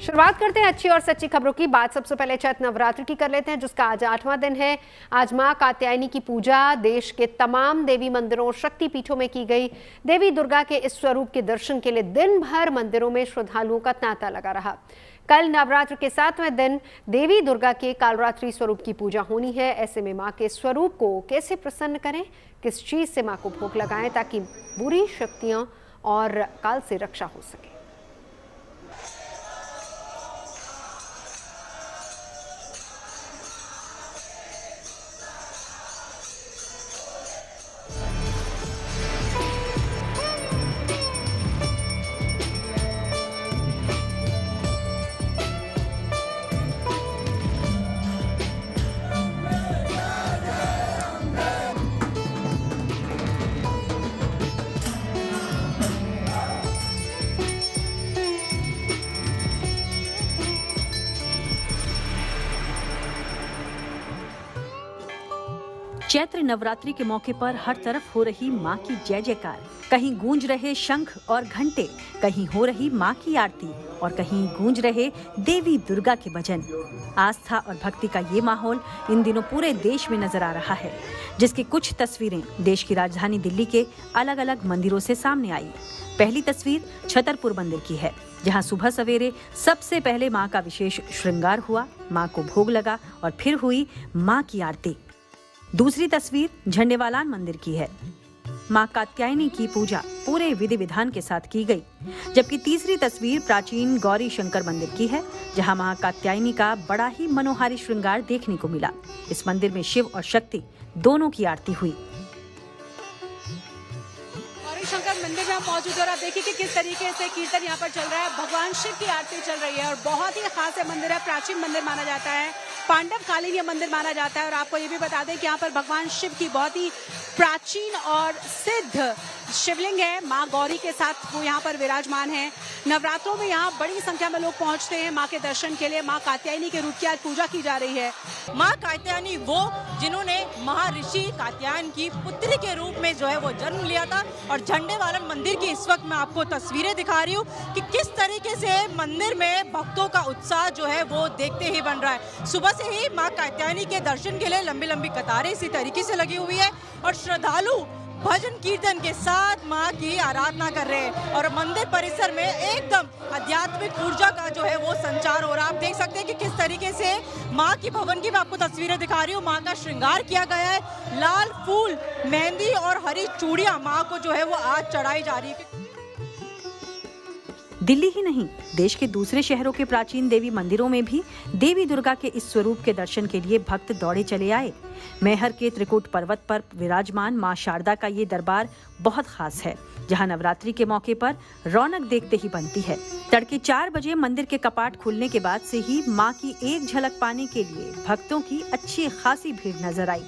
शुरुआत करते हैं अच्छी और सच्ची खबरों की। बात सबसे पहले चैत्र नवरात्र की कर लेते हैं, जिसका आज 8वां दिन है। आज मां कात्यायनी की पूजा देश के तमाम देवी मंदिरों और शक्तिपीठों में की गई। देवी दुर्गा के इस स्वरूप के दर्शन के लिए दिन भर मंदिरों में श्रद्धालुओं का तांता लगा रहा। कल नवरात्र के 7वें दिन देवी दुर्गा के कालरात्रि स्वरूप की पूजा होनी है। ऐसे में मां के स्वरूप को कैसे प्रसन्न करें, किस चीज से मां को भोग लगाएं ताकि बुरी शक्तियां और काल से रक्षा हो सके। चैत्र नवरात्रि के मौके पर हर तरफ हो रही मां की जय जयकार। कहीं गूंज रहे शंख और घंटे, कहीं हो रही मां की आरती और कहीं गूंज रहे देवी दुर्गा के भजन। आस्था और भक्ति का ये माहौल इन दिनों पूरे देश में नजर आ रहा है, जिसकी कुछ तस्वीरें देश की राजधानी दिल्ली के अलग अलग मंदिरों से सामने आई। पहली तस्वीर छतरपुर मंदिर की है, जहां सुबह सवेरे सबसे पहले मां का विशेष श्रृंगार हुआ, मां को भोग लगा और फिर हुई मां की आरती। दूसरी तस्वीर झंडेवालान मंदिर की है। मां कात्यायनी की पूजा पूरे विधि विधान के साथ की गई, जबकि तीसरी तस्वीर प्राचीन गौरी शंकर मंदिर की है, जहां मां कात्यायनी का बड़ा ही मनोहारी श्रृंगार देखने को मिला। इस मंदिर में शिव और शक्ति दोनों की आरती हुई। शंकर मंदिर में हम मौजूद हैं और आप देखिए कि किस तरीके से कीर्तन यहाँ पर चल रहा है। भगवान शिव की आरती चल रही है और बहुत ही खास है मंदिर है, प्राचीन मंदिर माना जाता है, पांडव कालीन ये मंदिर माना जाता है। और आपको ये भी बता दें कि यहाँ पर भगवान शिव की बहुत ही प्राचीन और सिद्ध शिवलिंग है, माँ गौरी के साथ वो यहाँ पर विराजमान है। नवरात्रों में यहाँ बड़ी संख्या में लोग पहुँचते हैं माँ के दर्शन के लिए। माँ कात्यायनी के रूप की आज पूजा की जा रही है। माँ कात्यायनी वो जिन्होंने महर्षि कात्यायन की पुत्री के रूप में जो है वो जन्म लिया था। और झंडेवालन मंदिर की इस वक्त मैं आपको तस्वीरें दिखा रही हूँ कि किस तरीके से मंदिर में भक्तों का उत्साह जो है वो देखते ही बन रहा है। सुबह से ही माँ कात्यायनी के दर्शन के लिए लंबी लंबी कतारें इसी तरीके से लगी हुई है और श्रद्धालु भजन कीर्तन के साथ माँ की आराधना कर रहे हैं। और मंदिर परिसर में एकदम आध्यात्मिक ऊर्जा का जो है वो संचार हो रहा है। आप देख सकते हैं कि किस तरीके से माँ की भवन की मैं आपको तस्वीरें दिखा रही हूँ। माँ का श्रृंगार किया गया है, लाल फूल, मेहंदी और हरी चूड़ियाँ माँ को जो है वो आज चढ़ाई जा रही है। दिल्ली ही नहीं, देश के दूसरे शहरों के प्राचीन देवी मंदिरों में भी देवी दुर्गा के इस स्वरूप के दर्शन के लिए भक्त दौड़े चले आए। मैहर के त्रिकुट पर्वत पर विराजमान मां शारदा का ये दरबार बहुत खास है, जहां नवरात्रि के मौके पर रौनक देखते ही बनती है। तड़के 4 बजे मंदिर के कपाट खुलने के बाद से ही मां की एक झलक पाने के लिए भक्तों की अच्छी खासी भीड़ नजर आई।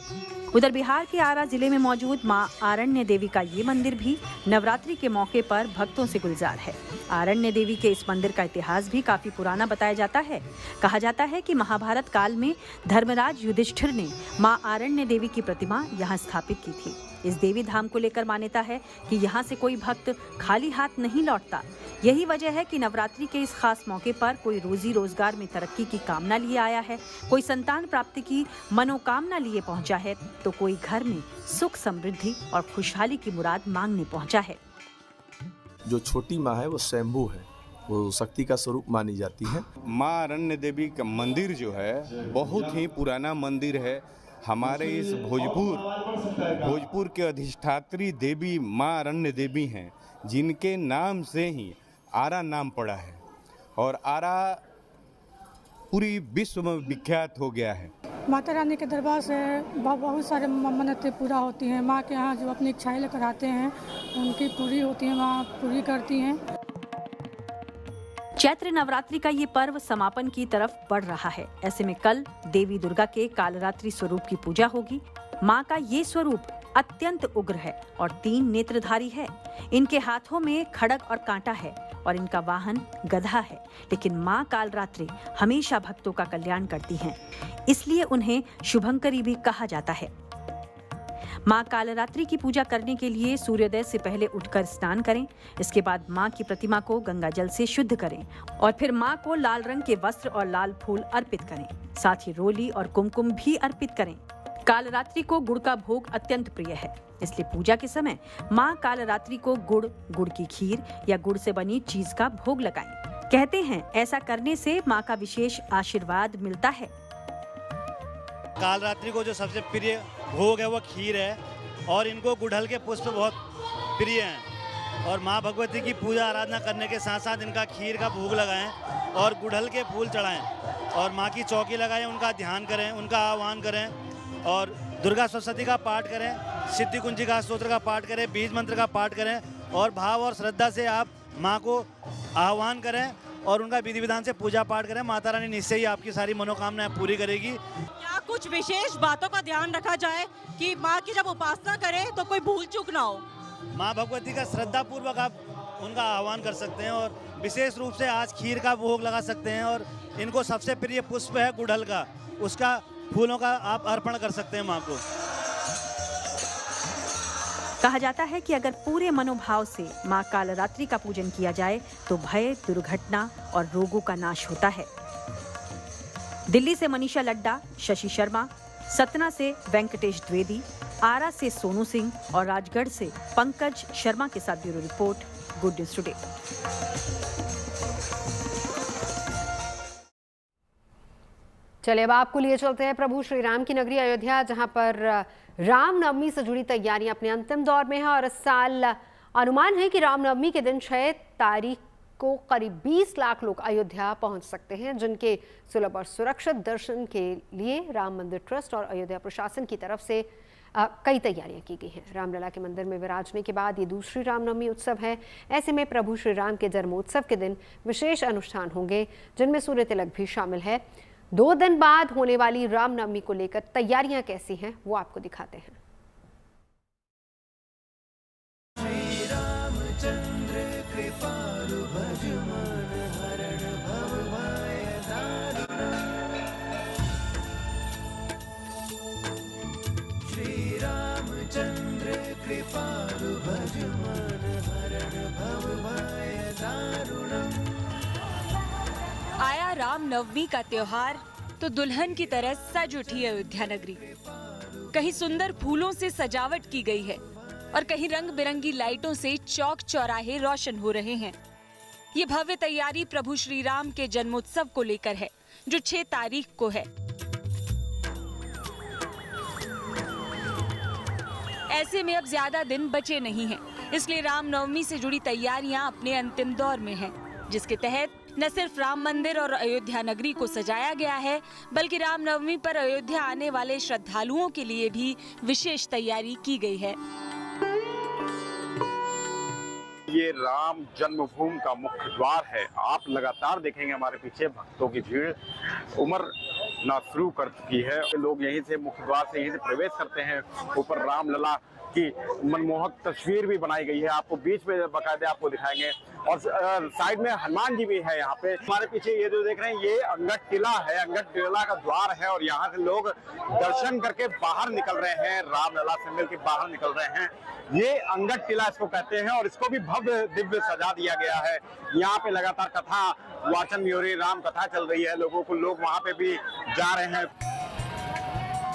उधर बिहार के आरा जिले में मौजूद मां आरण्य देवी का ये मंदिर भी नवरात्रि के मौके पर भक्तों से गुलजार है। आरण्य देवी के इस मंदिर का इतिहास भी काफी पुराना बताया जाता है। कहा जाता है कि महाभारत काल में धर्मराज युधिष्ठिर ने मां आरण्य देवी की प्रतिमा यहाँ स्थापित की थी। इस देवी धाम को लेकर मान्यता है कि यहाँ से कोई भक्त खाली हाथ नहीं लौटता। यही वजह है कि नवरात्रि के इस खास मौके पर कोई रोजी रोजगार में तरक्की की कामना लिए आया है, कोई संतान प्राप्ति की मनोकामना लिए पहुंचा है, तो कोई घर में सुख समृद्धि और खुशहाली की मुराद मांगने पहुंचा है। जो छोटी माँ है वो स्वयंभू है, वो शक्ति का स्वरूप मानी जाती है। माँ आरण्य देवी का मंदिर जो है बहुत ही पुराना मंदिर है। हमारे इस भोजपुर के अधिष्ठात्री देवी माँ आरण्य देवी हैं, जिनके नाम से ही आरा नाम पड़ा है और आरा पूरी विश्व में विख्यात हो गया है। माता रानी के दरबार से बहुत सारे मन्नतें पूरा होती हैं। माँ के यहाँ जो अपनी इच्छाएं लेकर आते हैं उनकी पूरी होती हैं, माँ पूरी करती हैं। चैत्र नवरात्रि का ये पर्व समापन की तरफ बढ़ रहा है। ऐसे में कल देवी दुर्गा के कालरात्रि स्वरूप की पूजा होगी। माँ का ये स्वरूप अत्यंत उग्र है और 3 नेत्रधारी है। इनके हाथों में खड्ग और कांटा है और इनका वाहन गधा है। लेकिन माँ कालरात्रि हमेशा भक्तों का कल्याण करती हैं, इसलिए उन्हें शुभंकरी भी कहा जाता है। मां कालरात्रि की पूजा करने के लिए सूर्योदय से पहले उठकर स्नान करें। इसके बाद मां की प्रतिमा को गंगा जल से शुद्ध करें और फिर मां को लाल रंग के वस्त्र और लाल फूल अर्पित करें। साथ ही रोली और कुमकुम भी अर्पित करें। कालरात्रि को गुड़ का भोग अत्यंत प्रिय है, इसलिए पूजा के समय मां कालरात्रि को गुड़ की खीर या गुड़ से बनी चीज का भोग लगाएं। कहते हैं ऐसा करने से मां का विशेष आशीर्वाद मिलता है। कालरात्रि को जो सबसे प्रिय भोग है वो खीर है और इनको गुड़हल के पुष्प बहुत प्रिय हैं और मां भगवती की पूजा आराधना करने के साथ साथ इनका खीर का भोग लगाएं और गुड़हल के फूल चढ़ाएं और मां की चौकी लगाएं, उनका ध्यान करें, उनका आह्वान करें और दुर्गा सप्तशती का पाठ करें, सिद्धि कुंजिका स्तोत्र का पाठ करें, बीज मंत्र का पाठ करें और भाव और श्रद्धा से आप मां को आह्वान करें और उनका विधि विधान से पूजा पाठ करें। माता रानी निश्चय ही आपकी सारी मनोकामनाएं पूरी करेगी। क्या कुछ विशेष बातों का ध्यान रखा जाए कि माँ की जब उपासना करें तो कोई भूल चूक ना हो? माँ भगवती का श्रद्धा पूर्वक आप उनका आह्वान कर सकते हैं और विशेष रूप से आज खीर का भोग लगा सकते हैं और इनको सबसे प्रिय पुष्प है गुड़हल का, उसका फूलों का आप अर्पण कर सकते हैं माँ को। कहा जाता है कि अगर पूरे मनोभाव से मां कालरात्रि का पूजन किया जाए तो भय, दुर्घटना और रोगों का नाश होता है। दिल्ली से मनीषा लड्डा, शशि शर्मा, सतना से वेंकटेश द्विवेदी, आरा से सोनू सिंह और राजगढ़ से पंकज शर्मा के साथ bureau report, good news today. चलिए अब आपको लिए चलते हैं प्रभु श्री राम की नगरी अयोध्या, जहां पर रामनवमी से जुड़ी तैयारियां अपने अंतिम दौर में है और इस साल अनुमान है कि रामनवमी के दिन 6 तारीख को करीब 20 लाख लोग अयोध्या पहुंच सकते हैं, जिनके सुलभ और सुरक्षित दर्शन के लिए राम मंदिर ट्रस्ट और अयोध्या प्रशासन की तरफ से कई तैयारियां की गई हैं। रामलला के मंदिर में विराजने के बाद ये दूसरी रामनवमी उत्सव है। ऐसे में प्रभु श्री राम के जन्मोत्सव के दिन विशेष अनुष्ठान होंगे, जिनमें सूर्य तिलक भी शामिल है। 2 दिन बाद होने वाली रामनवमी को लेकर तैयारियां कैसी हैं वो आपको दिखाते हैं। आया रामनवमी का त्योहार तो दुल्हन की तरह सज उठी अयोध्या नगरी। कहीं सुंदर फूलों से सजावट की गई है और कहीं रंग बिरंगी लाइटों से चौक चौराहे रोशन हो रहे हैं। ये भव्य तैयारी प्रभु श्री राम के जन्मोत्सव को लेकर है, जो 6 तारीख को है। ऐसे में अब ज्यादा दिन बचे नहीं हैं, इसलिए रामनवमी से जुड़ी तैयारियां अपने अंतिम दौर में हैं, जिसके तहत न सिर्फ राम मंदिर और अयोध्या नगरी को सजाया गया है, बल्कि रामनवमी पर अयोध्या आने वाले श्रद्धालुओं के लिए भी विशेष तैयारी की गई है। ये राम जन्मभूमि का मुख्य द्वार है। आप लगातार देखेंगे हमारे पीछे भक्तों की भीड़ उमड़ना शुरू कर चुकी है। लोग यहीं से मुख्य द्वार से यहीं से प्रवेश करते हैं। ऊपर रामलला की मनमोहक तस्वीर भी बनाई गई है, आपको बीच में बकायदे आपको दिखाएंगे और साइड में हनुमान जी भी है। यहाँ पे हमारे पीछे ये जो देख रहे हैं ये अंगद टिला है, अंगद टिला का द्वार है और यहाँ से लोग दर्शन करके बाहर निकल रहे हैं, रामलला से मिल के बाहर निकल रहे हैं। ये अंगद टिला इसको कहते हैं और इसको भी भव्य दिव्य सजा दिया गया है। यहाँ पे लगातार कथा वाचन भी हो रही है, राम कथा चल रही है, लोग वहाँ पे भी जा रहे हैं।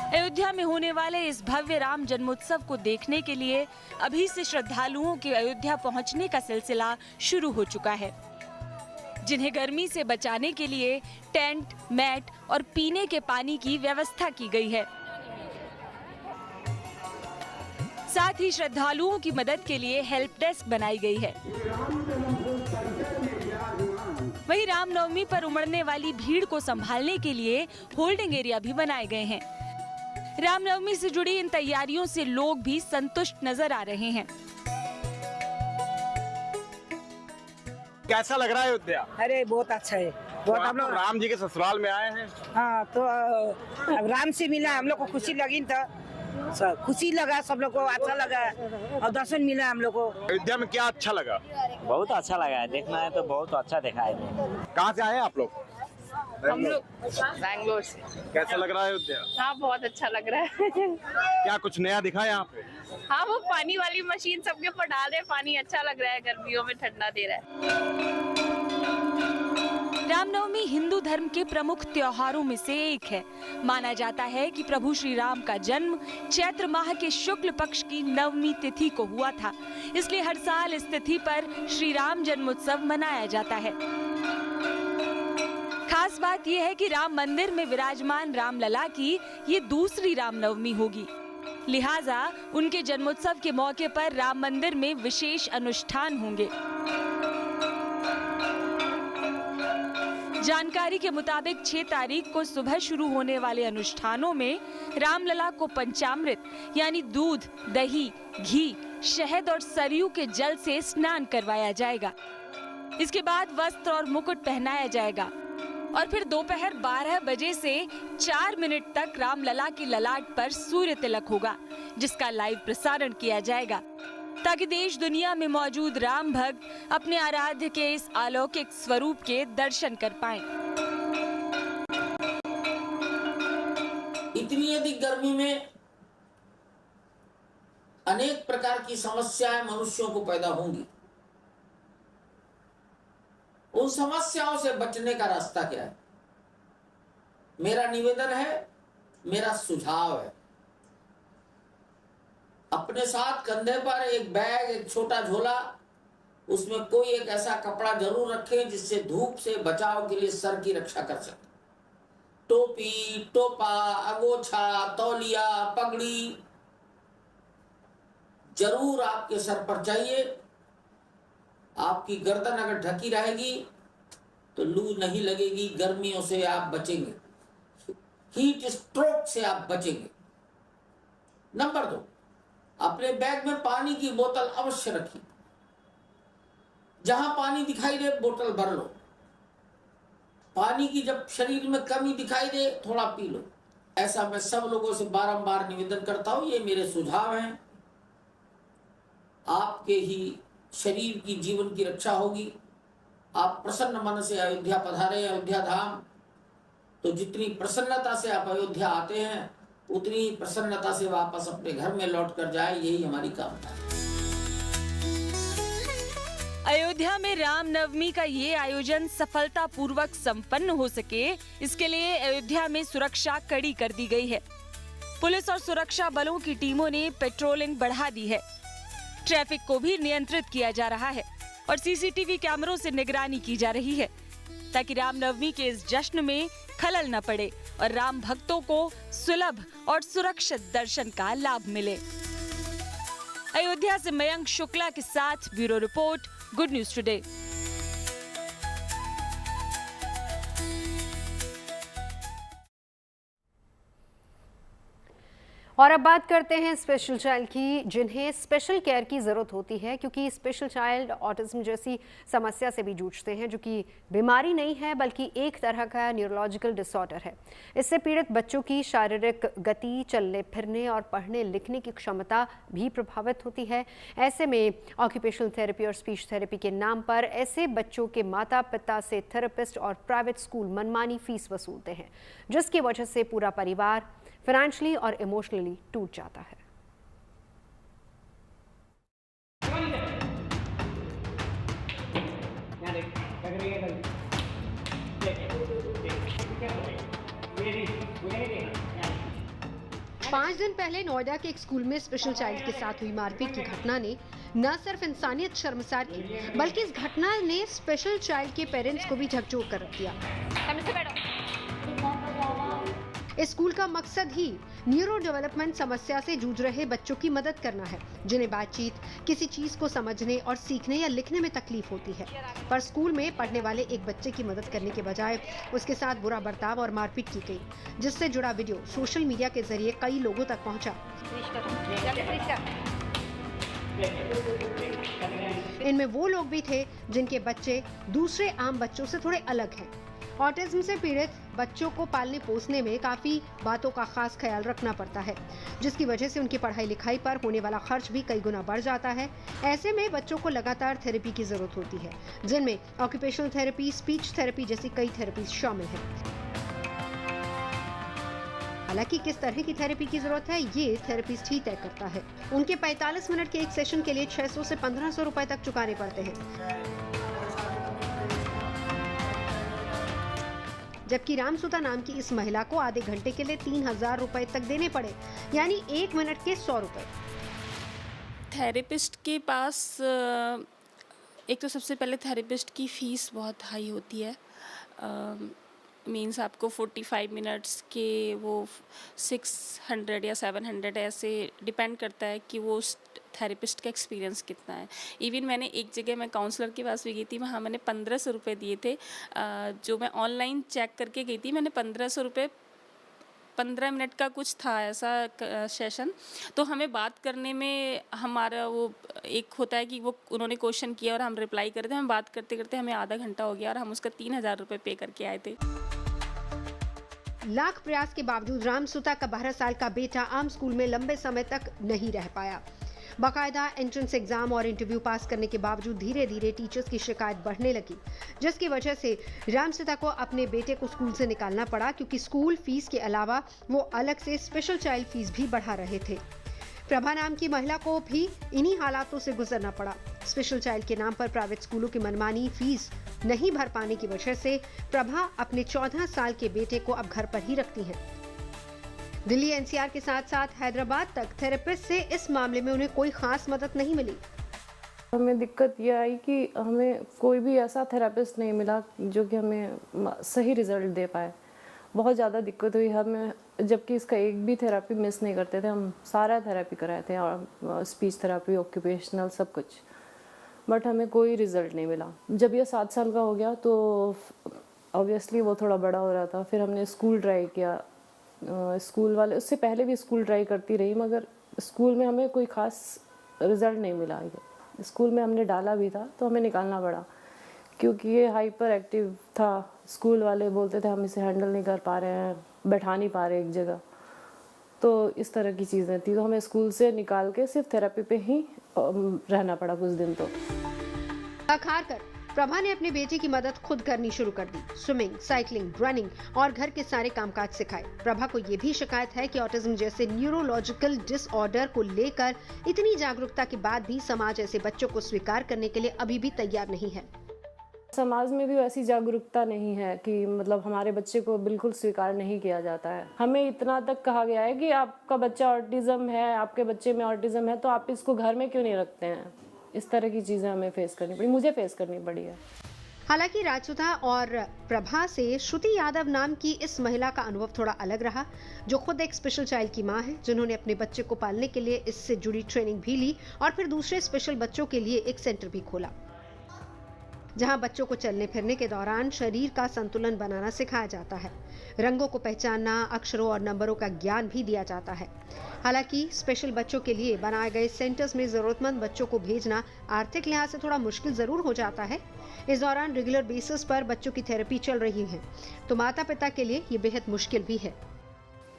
अयोध्या में होने वाले इस भव्य राम जन्मोत्सव को देखने के लिए अभी से श्रद्धालुओं के अयोध्या पहुंचने का सिलसिला शुरू हो चुका है, जिन्हें गर्मी से बचाने के लिए टेंट, मैट और पीने के पानी की व्यवस्था की गई है। साथ ही श्रद्धालुओं की मदद के लिए हेल्प डेस्क बनाई गई है। वहीं रामनवमी पर उमड़ने वाली भीड़ को संभालने के लिए होल्डिंग एरिया भी बनाए गए हैं। रामनवमी से जुड़ी इन तैयारियों से लोग भी संतुष्ट नजर आ रहे हैं। कैसा लग रहा है अयोध्या? अरे बहुत अच्छा है, बहुत। हम लोग राम जी के ससुराल में आए हैं। हाँ, तो राम से मिला, हम लोग को खुशी लगी, तो खुशी लगा, सब लोग को अच्छा लगा और दर्शन मिला हम लोग को। अयोध्या में क्या अच्छा लगा? बहुत अच्छा लगा है, देखना है तो बहुत अच्छा देखा है। कहाँ से आए आप लोग? हम लोग बैंगलोर से। कैसा लग रहा है अयोध्या? हाँ, बहुत अच्छा लग रहा है। क्या कुछ नया दिखा है यहाँ पे? हाँ, वो पानी वाली मशीन सबके ऊपर डाल रहे हैं, पानी अच्छा लग रहा है, गर्मियों में ठंडा दे रहा है। रामनवमी हिंदू धर्म के प्रमुख त्योहारों में से एक है। माना जाता है कि प्रभु श्री राम का जन्म चैत्र माह के शुक्ल पक्ष की नवमी तिथि को हुआ था, इसलिए हर साल इस तिथि पर श्री राम जन्मोत्सव मनाया जाता है। खास बात यह है कि राम मंदिर में विराजमान रामलला की ये दूसरी रामनवमी होगी, लिहाजा उनके जन्मोत्सव के मौके पर राम मंदिर में विशेष अनुष्ठान होंगे। जानकारी के मुताबिक 6 तारीख को सुबह शुरू होने वाले अनुष्ठानों में रामलला को पंचामृत यानी दूध, दही, घी, शहद और सरयू के जल से स्नान करवाया जाएगा। इसके बाद वस्त्र और मुकुट पहनाया जाएगा और फिर दोपहर 12 बजे से 4 मिनट तक रामलला की ललाट पर सूर्य तिलक होगा, जिसका लाइव प्रसारण किया जाएगा ताकि देश दुनिया में मौजूद राम भक्त अपने आराध्य के इस अलौकिक स्वरूप के दर्शन कर पाएं। इतनी अधिक गर्मी में अनेक प्रकार की समस्याएं मनुष्यों को पैदा होंगी। उन समस्याओं से बचने का रास्ता क्या है? मेरा निवेदन है, मेरा सुझाव है, अपने साथ कंधे पर एक बैग, एक छोटा झोला, उसमें कोई एक ऐसा कपड़ा जरूर रखें जिससे धूप से बचाव के लिए सर की रक्षा कर सके। टोपी, टोपा, अगोछा, तौलिया, पगड़ी जरूर आपके सर पर चाहिए। आपकी गर्दन अगर ढकी रहेगी तो लू नहीं लगेगी, गर्मियों से आप बचेंगे, हीट स्ट्रोक से आप बचेंगे। नंबर 2, अपने बैग में पानी की बोतल अवश्य रखिए। जहां पानी दिखाई दे बोतल भर लो। पानी की जब शरीर में कमी दिखाई दे थोड़ा पी लो। ऐसा मैं सब लोगों से बारंबार निवेदन करता हूं। ये मेरे सुझाव हैं। आपके ही शरीर की, जीवन की रक्षा होगी। आप प्रसन्न मन से अयोध्या पधारे, अयोध्या धाम, तो जितनी प्रसन्नता से आप अयोध्या आते हैं उतनी ही प्रसन्नता से वापस अपने घर में लौट कर जाए, यही हमारी कामना है। अयोध्या में रामनवमी का ये आयोजन सफलतापूर्वक संपन्न हो सके, इसके लिए अयोध्या में सुरक्षा कड़ी कर दी गई है। पुलिस और सुरक्षा बलों की टीमों ने पेट्रोलिंग बढ़ा दी है। ट्रैफिक को भी नियंत्रित किया जा रहा है और सीसीटीवी कैमरों से निगरानी की जा रही है ताकि रामनवमी के इस जश्न में खलल न पड़े और राम भक्तों को सुलभ और सुरक्षित दर्शन का लाभ मिले। अयोध्या से मयंक शुक्ला के साथ bureau report, good news today. और अब बात करते हैं स्पेशल चाइल्ड की, जिन्हें स्पेशल केयर की ज़रूरत होती है क्योंकि स्पेशल चाइल्ड ऑटिज्म जैसी समस्या से भी जूझते हैं, जो कि बीमारी नहीं है बल्कि एक तरह का न्यूरोलॉजिकल डिसऑर्डर है। इससे पीड़ित बच्चों की शारीरिक गति, चलने फिरने और पढ़ने लिखने की क्षमता भी प्रभावित होती है। ऐसे में ऑक्यूपेशनल थेरेपी और स्पीच थेरेपी के नाम पर ऐसे बच्चों के माता पिता से थेरेपिस्ट और प्राइवेट स्कूल मनमानी फीस वसूलते हैं, जिसकी वजह से पूरा परिवार फाइनेंशियली और इमोशनली टूट जाता है। पाँच दिन पहले नोएडा के एक स्कूल में स्पेशल चाइल्ड के साथ हुई मारपीट की घटना ने न सिर्फ इंसानियत शर्मसार की, बल्कि इस घटना ने स्पेशल चाइल्ड के पेरेंट्स को भी झकझोर कर रख दिया। इस स्कूल का मकसद ही न्यूरो डेवलपमेंट समस्या से जूझ रहे बच्चों की मदद करना है, जिन्हें बातचीत, किसी चीज को समझने और सीखने या लिखने में तकलीफ होती है। पर स्कूल में पढ़ने वाले एक बच्चे की मदद करने के बजाय उसके साथ बुरा बर्ताव और मारपीट की गई, जिससे जुड़ा वीडियो सोशल मीडिया के जरिए कई लोगों तक पहुंचा। इनमें वो लोग भी थे जिनके बच्चे दूसरे आम बच्चों से थोड़े अलग हैं। ऑटिज्म से पीड़ित बच्चों को पालने पोसने में काफी बातों का खास ख्याल रखना पड़ता है, जिसकी वजह से उनकी पढ़ाई लिखाई पर होने वाला खर्च भी कई गुना बढ़ जाता है। ऐसे में बच्चों को लगातार थेरेपी की जरूरत होती है, जिनमें ऑक्यूपेशनल थेरेपी, स्पीच थेरेपी जैसी कई थेरेपी शामिल है। हालांकि किस तरह की थेरेपी की जरूरत है ये थेरेपिस्ट ही तय करता है। उनके 45 मिनट के एक सेशन के लिए 600 से 1500 रुपए तक चुकाने पड़ते हैं। जबकि रामसुता नाम की इस महिला को आधे घंटे के लिए 3000 रुपए तक देने पड़े, यानी 1 मिनट के 100 रुपए। थेरेपिस्ट के पास एक तो सबसे पहले थेरेपिस्ट की फ़ीस बहुत हाई होती है। मीन्स आपको 45 मिनट्स के वो 600 या 700 ऐसे डिपेंड करता है कि वो थेरेपिस्ट का एक्सपीरियंस कितना है। इवन मैंने एक जगह मैं काउंसलर के पास भी गई थी, वहाँ मैंने 1500 रुपये दिए थे। जो मैं ऑनलाइन चेक करके गई थी, मैंने 1500 रुपये 15 मिनट का कुछ था ऐसा सेशन। तो हमें बात करने में हमारा वो एक होता है कि वो उन्होंने क्वेश्चन किया और हम रिप्लाई कर रहे थे, हम बात करते करते हमें आधा घंटा हो गया और हम उसका 3000 रुपये पे करके आए थे। लाख प्रयास के बावजूद रामसुता का 12 साल का बेटा आम स्कूल में लंबे समय तक नहीं रह पाया। बाकायदा एंट्रेंस एग्जाम और इंटरव्यू पास करने के बावजूद धीरे धीरे टीचर्स की शिकायत बढ़ने लगी, जिसकी वजह से रामसुता को अपने बेटे को स्कूल से निकालना पड़ा, क्योंकि स्कूल फीस के अलावा वो अलग से स्पेशल चाइल्ड फीस भी बढ़ा रहे थे। प्रभा नाम की महिला को भी इन्हीं हालातों से गुजरना पड़ा। स्पेशल चाइल्ड के नाम पर प्राइवेट स्कूलों की मनमानी फीस नहीं भर पाने की वजह से प्रभा अपने 14 साल के बेटे को अब घर पर ही रखती हैं। दिल्ली एनसीआर के साथ साथ हैदराबाद तक थेरेपिस्ट से इस मामले में उन्हें कोई खास मदद नहीं मिली। हमें दिक्कत यह आई कि हमें कोई भी ऐसा थेरेपिस्ट नहीं मिला जो कि हमें सही रिजल्ट दे पाए। बहुत ज़्यादा दिक्कत हुई हमें, जबकि इसका एक भी थेरेपी मिस नहीं करते थे। हम सारा थेरेपी कराए थे, और स्पीच थेरेपी, ऑक्यूपेशनल, सब कुछ, बट हमें कोई रिज़ल्ट नहीं मिला। जब ये 7 साल का हो गया तो ऑब्वियसली वो थोड़ा बड़ा हो रहा था। फिर हमने स्कूल ट्राई किया, स्कूल वाले, उससे पहले भी स्कूल ट्राई करती रही, मगर स्कूल में हमें कोई ख़ास रिज़ल्ट नहीं मिला। स्कूल में हमने डाला भी था तो हमें निकालना पड़ा, क्योंकि ये हाइपर एक्टिव था। स्कूल वाले बोलते थे हम इसे हैंडल नहीं कर पा रहे हैं, बैठा नहीं पा रहे एक जगह, तो इस तरह की चीज़ें थी। तो हमें स्कूल से निकाल के सिर्फ थेरेपी पे ही रहना पड़ा कुछ दिन। तो खाकर प्रभा ने अपने बेटे की मदद खुद करनी शुरू कर दी। स्विमिंग, साइकिलिंग, रनिंग और घर के सारे कामकाज सिखाए। प्रभा को ये भी शिकायत है कि ऑटिज्म जैसे न्यूरोलॉजिकल डिसऑर्डर को लेकर इतनी जागरूकता के बाद भी समाज ऐसे बच्चों को स्वीकार करने के लिए अभी भी तैयार नहीं है। समाज में भी वैसी जागरूकता नहीं है कि मतलब हमारे बच्चे को बिल्कुल स्वीकार नहीं किया जाता है। हमें इतना तक कहा गया है कि आपका बच्चा ऑटिज्म है, आपके बच्चे में ऑटिज्म है, तो आप इसको घर में क्यों नहीं रखते हैं। इस तरह की चीज़ें हमें फेस करनी पड़ी, मुझे फेस करनी पड़ी है। हालांकि राजसुधा और प्रभा से श्रुति यादव नाम की इस महिला का अनुभव थोड़ा अलग रहा, जो खुद एक स्पेशल चाइल्ड की मां है, जिन्होंने अपने बच्चे को पालने के लिए इससे जुड़ी ट्रेनिंग भी ली और फिर दूसरे स्पेशल बच्चों के लिए एक सेंटर भी खोला, जहां बच्चों को चलने फिरने के दौरान शरीर का संतुलन बनाना सिखाया जाता है। रंगों को पहचानना, अक्षरों और नंबरों का ज्ञान भी दिया जाता है। हालांकि स्पेशल बच्चों के लिए बनाए गए सेंटर्स में जरूरतमंद बच्चों को भेजना आर्थिक लिहाज से थोड़ा मुश्किल जरूर हो जाता है। इस दौरान रेगुलर बेसिस पर बच्चों की थेरेपी चल रही है, तो माता पिता के लिए ये बेहद मुश्किल भी है।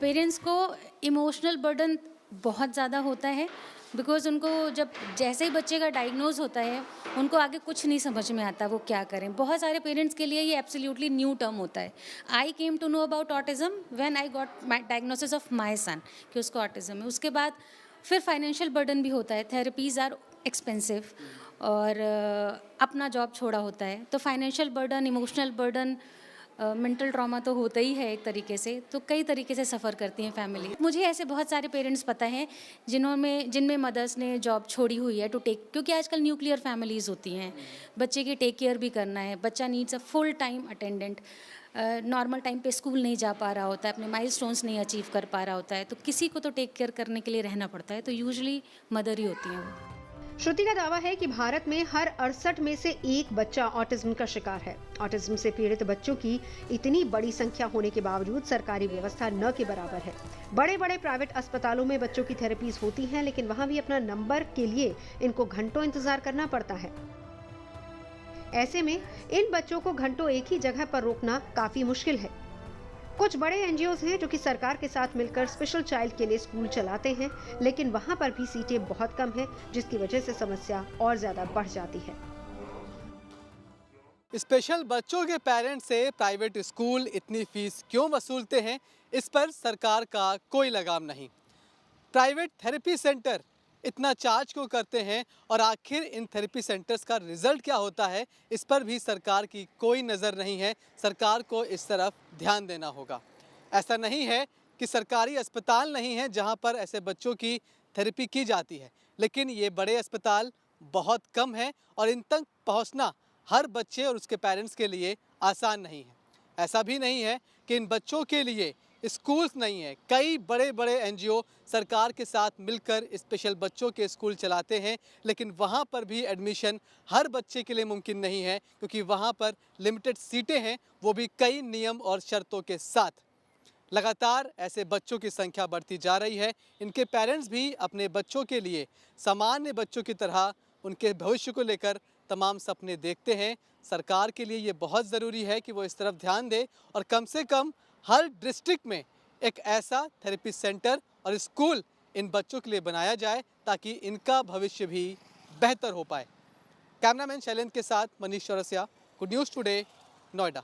पेरेंट्स को इमोशनल बर्डन बहुत ज़्यादा होता है, बिकॉज उनको जब जैसे ही बच्चे का डायग्नोज होता है उनको आगे कुछ नहीं समझ में आता वो क्या करें। बहुत सारे पेरेंट्स के लिए ये एब्सोल्युटली न्यू टर्म होता है। I came to know about autism when I got my diagnosis of my son कि उसको ऑटिज्म है। उसके बाद फिर फाइनेंशियल बर्डन भी होता है, थेरेपीज़ आर एक्सपेंसिव, और अपना जॉब छोड़ा होता है, तो financial burden, emotional burden, mental trauma तो होता ही है एक तरीके से। तो कई तरीके से सफ़र करती हैं फैमिली। मुझे ऐसे बहुत सारे पेरेंट्स पता हैं जिनमें मदर्स ने जॉब छोड़ी हुई है टू टेक, क्योंकि आजकल न्यूक्लियर फैमिलीज़ होती हैं, बच्चे की टेक केयर भी करना है, बच्चा needs a full time attendant, normal time पे स्कूल नहीं जा पा रहा होता है, अपने माइलस्टोन्स नहीं अचीव कर पा रहा होता है, तो किसी को तो टेक केयर करने के लिए रहना पड़ता है, तो यूजुअली मदर ही होती हैं वो। श्रुति का दावा है कि भारत में हर 68 में से एक बच्चा ऑटिज्म का शिकार है। ऑटिज्म से पीड़ित बच्चों की इतनी बड़ी संख्या होने के बावजूद सरकारी व्यवस्था न के बराबर है। बड़े बड़े प्राइवेट अस्पतालों में बच्चों की थेरेपीज होती हैं, लेकिन वहां भी अपना नंबर के लिए इनको घंटों इंतजार करना पड़ता है। ऐसे में इन बच्चों को घंटों एक ही जगह पर रोकना काफी मुश्किल है। कुछ बड़े एनजीओज हैं जो कि सरकार के साथ मिलकर स्पेशल चाइल्ड के लिए स्कूल चलाते हैं, लेकिन वहां पर भी सीटें बहुत कम हैं, जिसकी वजह से समस्या और ज्यादा बढ़ जाती है। स्पेशल बच्चों के पेरेंट्स से प्राइवेट स्कूल इतनी फीस क्यों वसूलते हैं, इस पर सरकार का कोई लगाम नहीं। प्राइवेट थेरेपी सेंटर इतना चार्ज क्यों करते हैं और आखिर इन थेरेपी सेंटर्स का रिजल्ट क्या होता है, इस पर भी सरकार की कोई नज़र नहीं है। सरकार को इस तरफ ध्यान देना होगा। ऐसा नहीं है कि सरकारी अस्पताल नहीं है जहां पर ऐसे बच्चों की थेरेपी की जाती है, लेकिन ये बड़े अस्पताल बहुत कम हैं और इन तक पहुंचना हर बच्चे और उसके पेरेंट्स के लिए आसान नहीं है। ऐसा भी नहीं है कि इन बच्चों के लिए स्कूल्स नहीं है। कई बड़े बड़े एनजीओ सरकार के साथ मिलकर स्पेशल बच्चों के स्कूल चलाते हैं, लेकिन वहाँ पर भी एडमिशन हर बच्चे के लिए मुमकिन नहीं है, क्योंकि वहाँ पर लिमिटेड सीटें हैं, वो भी कई नियम और शर्तों के साथ। लगातार ऐसे बच्चों की संख्या बढ़ती जा रही है। इनके पेरेंट्स भी अपने बच्चों के लिए सामान्य बच्चों की तरह उनके भविष्य को लेकर तमाम सपने देखते हैं। सरकार के लिए ये बहुत ज़रूरी है कि वो इस तरफ ध्यान दे और कम से कम हर डिस्ट्रिक्ट में एक ऐसा थेरेपी सेंटर और स्कूल इन बच्चों के लिए बनाया जाए, ताकि इनका भविष्य भी बेहतर हो पाए। कैमरामैन शैलेंद्र के साथ Manish Chaurasia, good news today, Noida.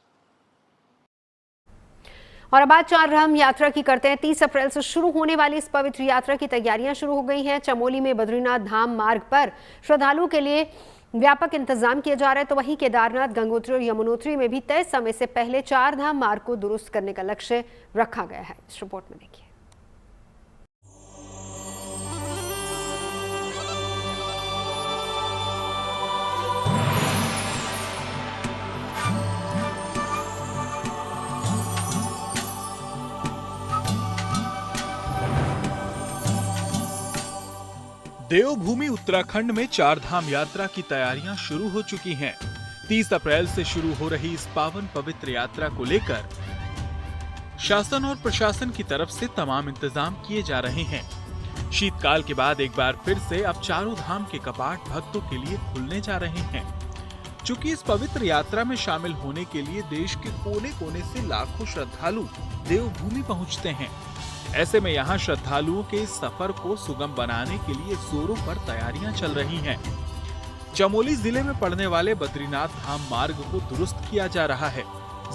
और अब बात चारधाम यात्रा की करते हैं। 30 अप्रैल से शुरू होने वाली इस पवित्र यात्रा की तैयारियां शुरू हो गई हैं। चमोली में बद्रीनाथ धाम मार्ग पर श्रद्धालुओं के लिए व्यापक इंतजाम किए जा रहे हैं, तो वहीं केदारनाथ, गंगोत्री और यमुनोत्री में भी तय समय से पहले चारधाम मार्ग को दुरुस्त करने का लक्ष्य रखा गया है। इस रिपोर्ट में देखिए। देवभूमि उत्तराखंड में चारधाम यात्रा की तैयारियां शुरू हो चुकी हैं। 30 अप्रैल से शुरू हो रही इस पावन पवित्र यात्रा को लेकर शासन और प्रशासन की तरफ से तमाम इंतजाम किए जा रहे हैं। शीतकाल के बाद एक बार फिर से अब चारों धाम के कपाट भक्तों के लिए खुलने जा रहे हैं। चूंकि इस पवित्र यात्रा में शामिल होने के लिए देश के कोने कोने से लाखों श्रद्धालु देवभूमि पहुंचते हैं, ऐसे में यहाँ श्रद्धालुओं के इस सफर को सुगम बनाने के लिए जोरों पर तैयारियां चल रही हैं। चमोली जिले में पड़ने वाले बद्रीनाथ धाम मार्ग को दुरुस्त किया जा रहा है।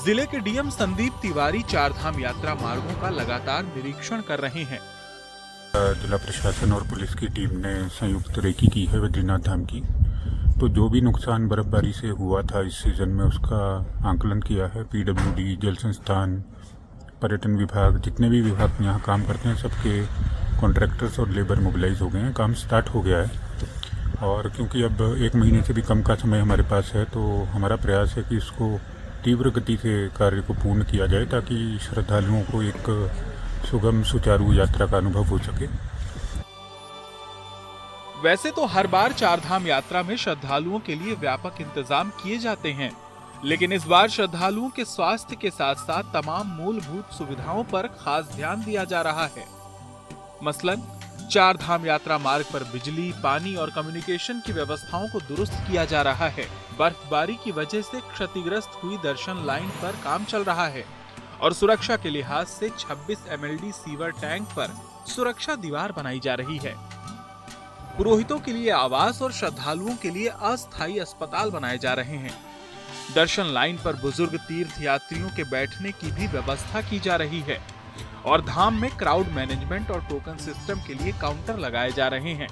जिले के डीएम संदीप तिवारी चारधाम यात्रा मार्गों का लगातार निरीक्षण कर रहे हैं। जिला प्रशासन और पुलिस की टीम ने संयुक्त रेकी की है बद्रीनाथ धाम की, तो जो भी नुकसान बर्फबारी से हुआ था इस सीजन में उसका आंकलन किया है। पीडब्ल्यूडी, जल संस्थान, पर्यटन विभाग, जितने भी विभाग यहाँ काम करते हैं सबके कॉन्ट्रैक्टर्स और लेबर मोबिलाइज हो गए हैं। काम स्टार्ट हो गया है और क्योंकि अब 1 महीने से भी कम का समय हमारे पास है, तो हमारा प्रयास है कि इसको तीव्र गति से कार्य को पूर्ण किया जाए, ताकि श्रद्धालुओं को एक सुगम सुचारू यात्रा का अनुभव हो सके। वैसे तो हर बार चारधाम यात्रा में श्रद्धालुओं के लिए व्यापक इंतजाम किए जाते हैं, लेकिन इस बार श्रद्धालुओं के स्वास्थ्य के साथ साथ तमाम मूलभूत सुविधाओं पर खास ध्यान दिया जा रहा है। मसलन चारधाम यात्रा मार्ग पर बिजली, पानी और कम्युनिकेशन की व्यवस्थाओं को दुरुस्त किया जा रहा है। बर्फबारी की वजह से क्षतिग्रस्त हुई दर्शन लाइन पर काम चल रहा है और सुरक्षा के लिहाज से 26 MLD सीवर टैंक पर सुरक्षा दीवार बनाई जा रही है। पुरोहितों के लिए आवास और श्रद्धालुओं के लिए अस्थायी अस्पताल बनाए जा रहे हैं। दर्शन लाइन पर बुजुर्ग तीर्थ यात्रियों के बैठने की भी व्यवस्था की जा रही है और धाम में क्राउड मैनेजमेंट और टोकन सिस्टम के लिए काउंटर लगाए जा रहे हैं।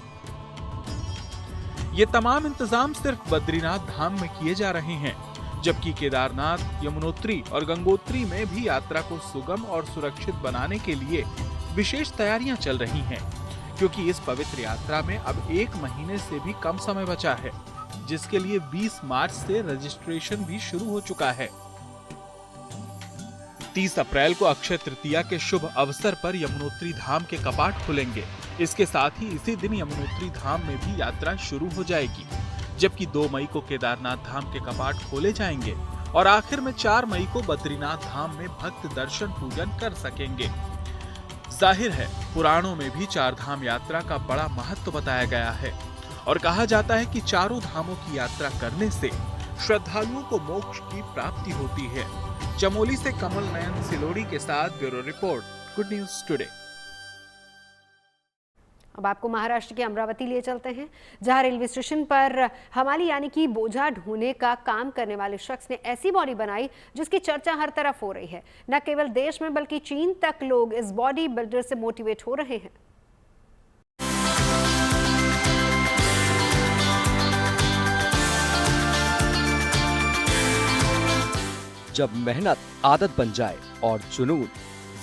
ये तमाम इंतजाम सिर्फ बद्रीनाथ धाम में किए जा रहे हैं, जबकि केदारनाथ, यमुनोत्री और गंगोत्री में भी यात्रा को सुगम और सुरक्षित बनाने के लिए विशेष तैयारियां चल रही हैं, क्योंकि इस पवित्र यात्रा में अब 1 महीने से भी कम समय बचा है, जिसके लिए 20 मार्च से रजिस्ट्रेशन भी शुरू हो चुका है। 30 अप्रैल को अक्षय तृतीया के शुभ अवसर पर यमुनोत्री धाम के कपाट खुलेंगे इसके साथ ही इसी दिन यमुनोत्री धाम में भी यात्रा शुरू हो जाएगी, जबकि 2 मई को केदारनाथ धाम के कपाट खोले जाएंगे और आखिर में 4 मई को बद्रीनाथ धाम में भक्त दर्शन पूजन कर सकेंगे। जाहिर है पुराणों में भी 4 धाम यात्रा का बड़ा महत्व बताया गया है और कहा जाता है कि चारों धामों की यात्रा करने से श्रद्धालुओं को मोक्ष की प्राप्ति होती है। चमोली से कमल नयन सिलोड़ी के साथ bureau report, good news today. अब आपको महाराष्ट्र के अमरावती लिए चलते हैं, जहां रेलवे स्टेशन पर हमाली यानी कि बोझा ढोने का काम करने वाले शख्स ने ऐसी बॉडी बनाई जिसकी चर्चा हर तरफ हो रही है। न केवल देश में बल्कि चीन तक लोग इस बॉडी बिल्डर से मोटिवेट हो रहे हैं। जब मेहनत आदत बन जाए और जुनून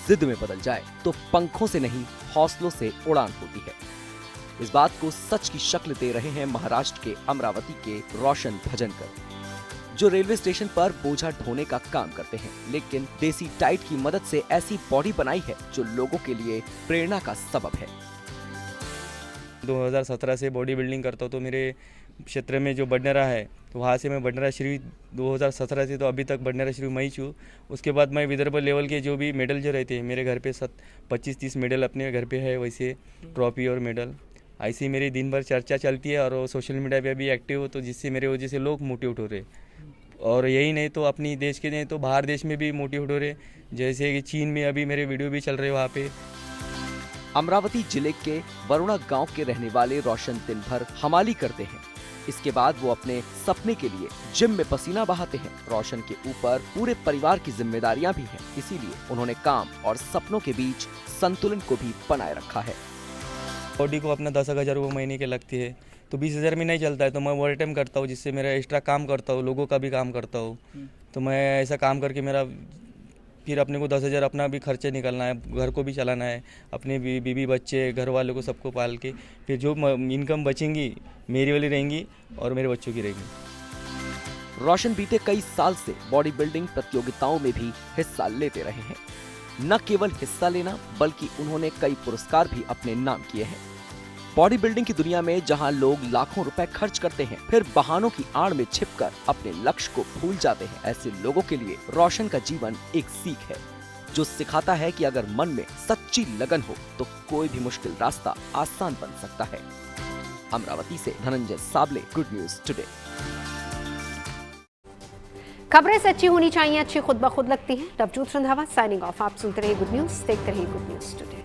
जिद में बदल जाए तो पंखों से नहीं हौसलों से उड़ान होती है। इस बात को सच की शक्ल दे रहे हैं महाराष्ट्र के अमरावती के रोशन भजनकर, जो रेलवे स्टेशन पर बोझा ढोने का काम करते हैं, लेकिन देसी टाइट की मदद से ऐसी बॉडी बनाई है जो लोगों के लिए प्रेरणा का सबब है। 2017 से बॉडी बिल्डिंग करता हूँ, तो मेरे क्षेत्र में जो बडनेरा है तो वहाँ से मैं बडनेरा श्री 2017 से तो अभी तक बडनेरा श्री मैं ही हूँ। उसके बाद मैं विदर्भ लेवल के जो भी मेडल जो रहते हैं मेरे घर पे 25-30 मेडल अपने घर पे है, वैसे ट्रॉफी और मेडल ऐसी मेरी दिन भर चर्चा चलती है और सोशल मीडिया पे भी एक्टिव हो, तो जिससे मेरे वजह से लोग मोटिवेट हो रहे। और यही नहीं तो अपनी देश के नहीं तो बाहर देश में भी मोटिवेट हो रहे, जैसे कि चीन में अभी मेरे वीडियो भी चल रहे वहाँ पे। अमरावती जिले के वरुणा गांव के रहने वाले रोशन दिन भर हमाली करते हैं। इसके बाद वो अपने सपने के लिए जिम में पसीना बहाते हैं। रोशन के ऊपर पूरे परिवार की जिम्मेदारियां भी हैं, इसीलिए उन्होंने काम और सपनों के बीच संतुलन को भी बनाए रखा है। बॉडी को अपना 10,000 रुपये महीने के लगती है, तो 20,000 में नहीं चलता है, तो मैं ओवर टाइम करता हूँ, जिससे मेरा एक्स्ट्रा काम करता हूँ, लोगों का भी काम करता हूँ। तो मैं ऐसा काम करके मेरा फिर अपने को 10,000 अपना भी खर्चे निकलना है, घर को भी चलाना है, अपने बीवी बच्चे घर वालों को सबको पाल के फिर जो इनकम बचेंगी मेरी वाली रहेंगी और मेरे बच्चों की रहेंगी। रोशन बीते कई साल से बॉडी बिल्डिंग प्रतियोगिताओं में भी हिस्सा लेते रहे हैं। न केवल हिस्सा लेना बल्कि उन्होंने कई पुरस्कार भी अपने नाम किए हैं। बॉडी बिल्डिंग की दुनिया में जहां लोग लाखों रुपए खर्च करते हैं, फिर बहानों की आड़ में छिपकर अपने लक्ष्य को भूल जाते हैं, ऐसे लोगों के लिए रोशन का जीवन एक सीख है, जो सिखाता है कि अगर मन में सच्ची लगन हो तो कोई भी मुश्किल रास्ता आसान बन सकता है। अमरावती से Dhananjay Sable, good news today. खबरें सच्ची होनी चाहिए, अच्छी खुद ब खुद लगती हैं। Navjot Randhawa signing off. आप सुनते रहिए गुड न्यूज, देखते रहिए गुड न्यूज टुडे।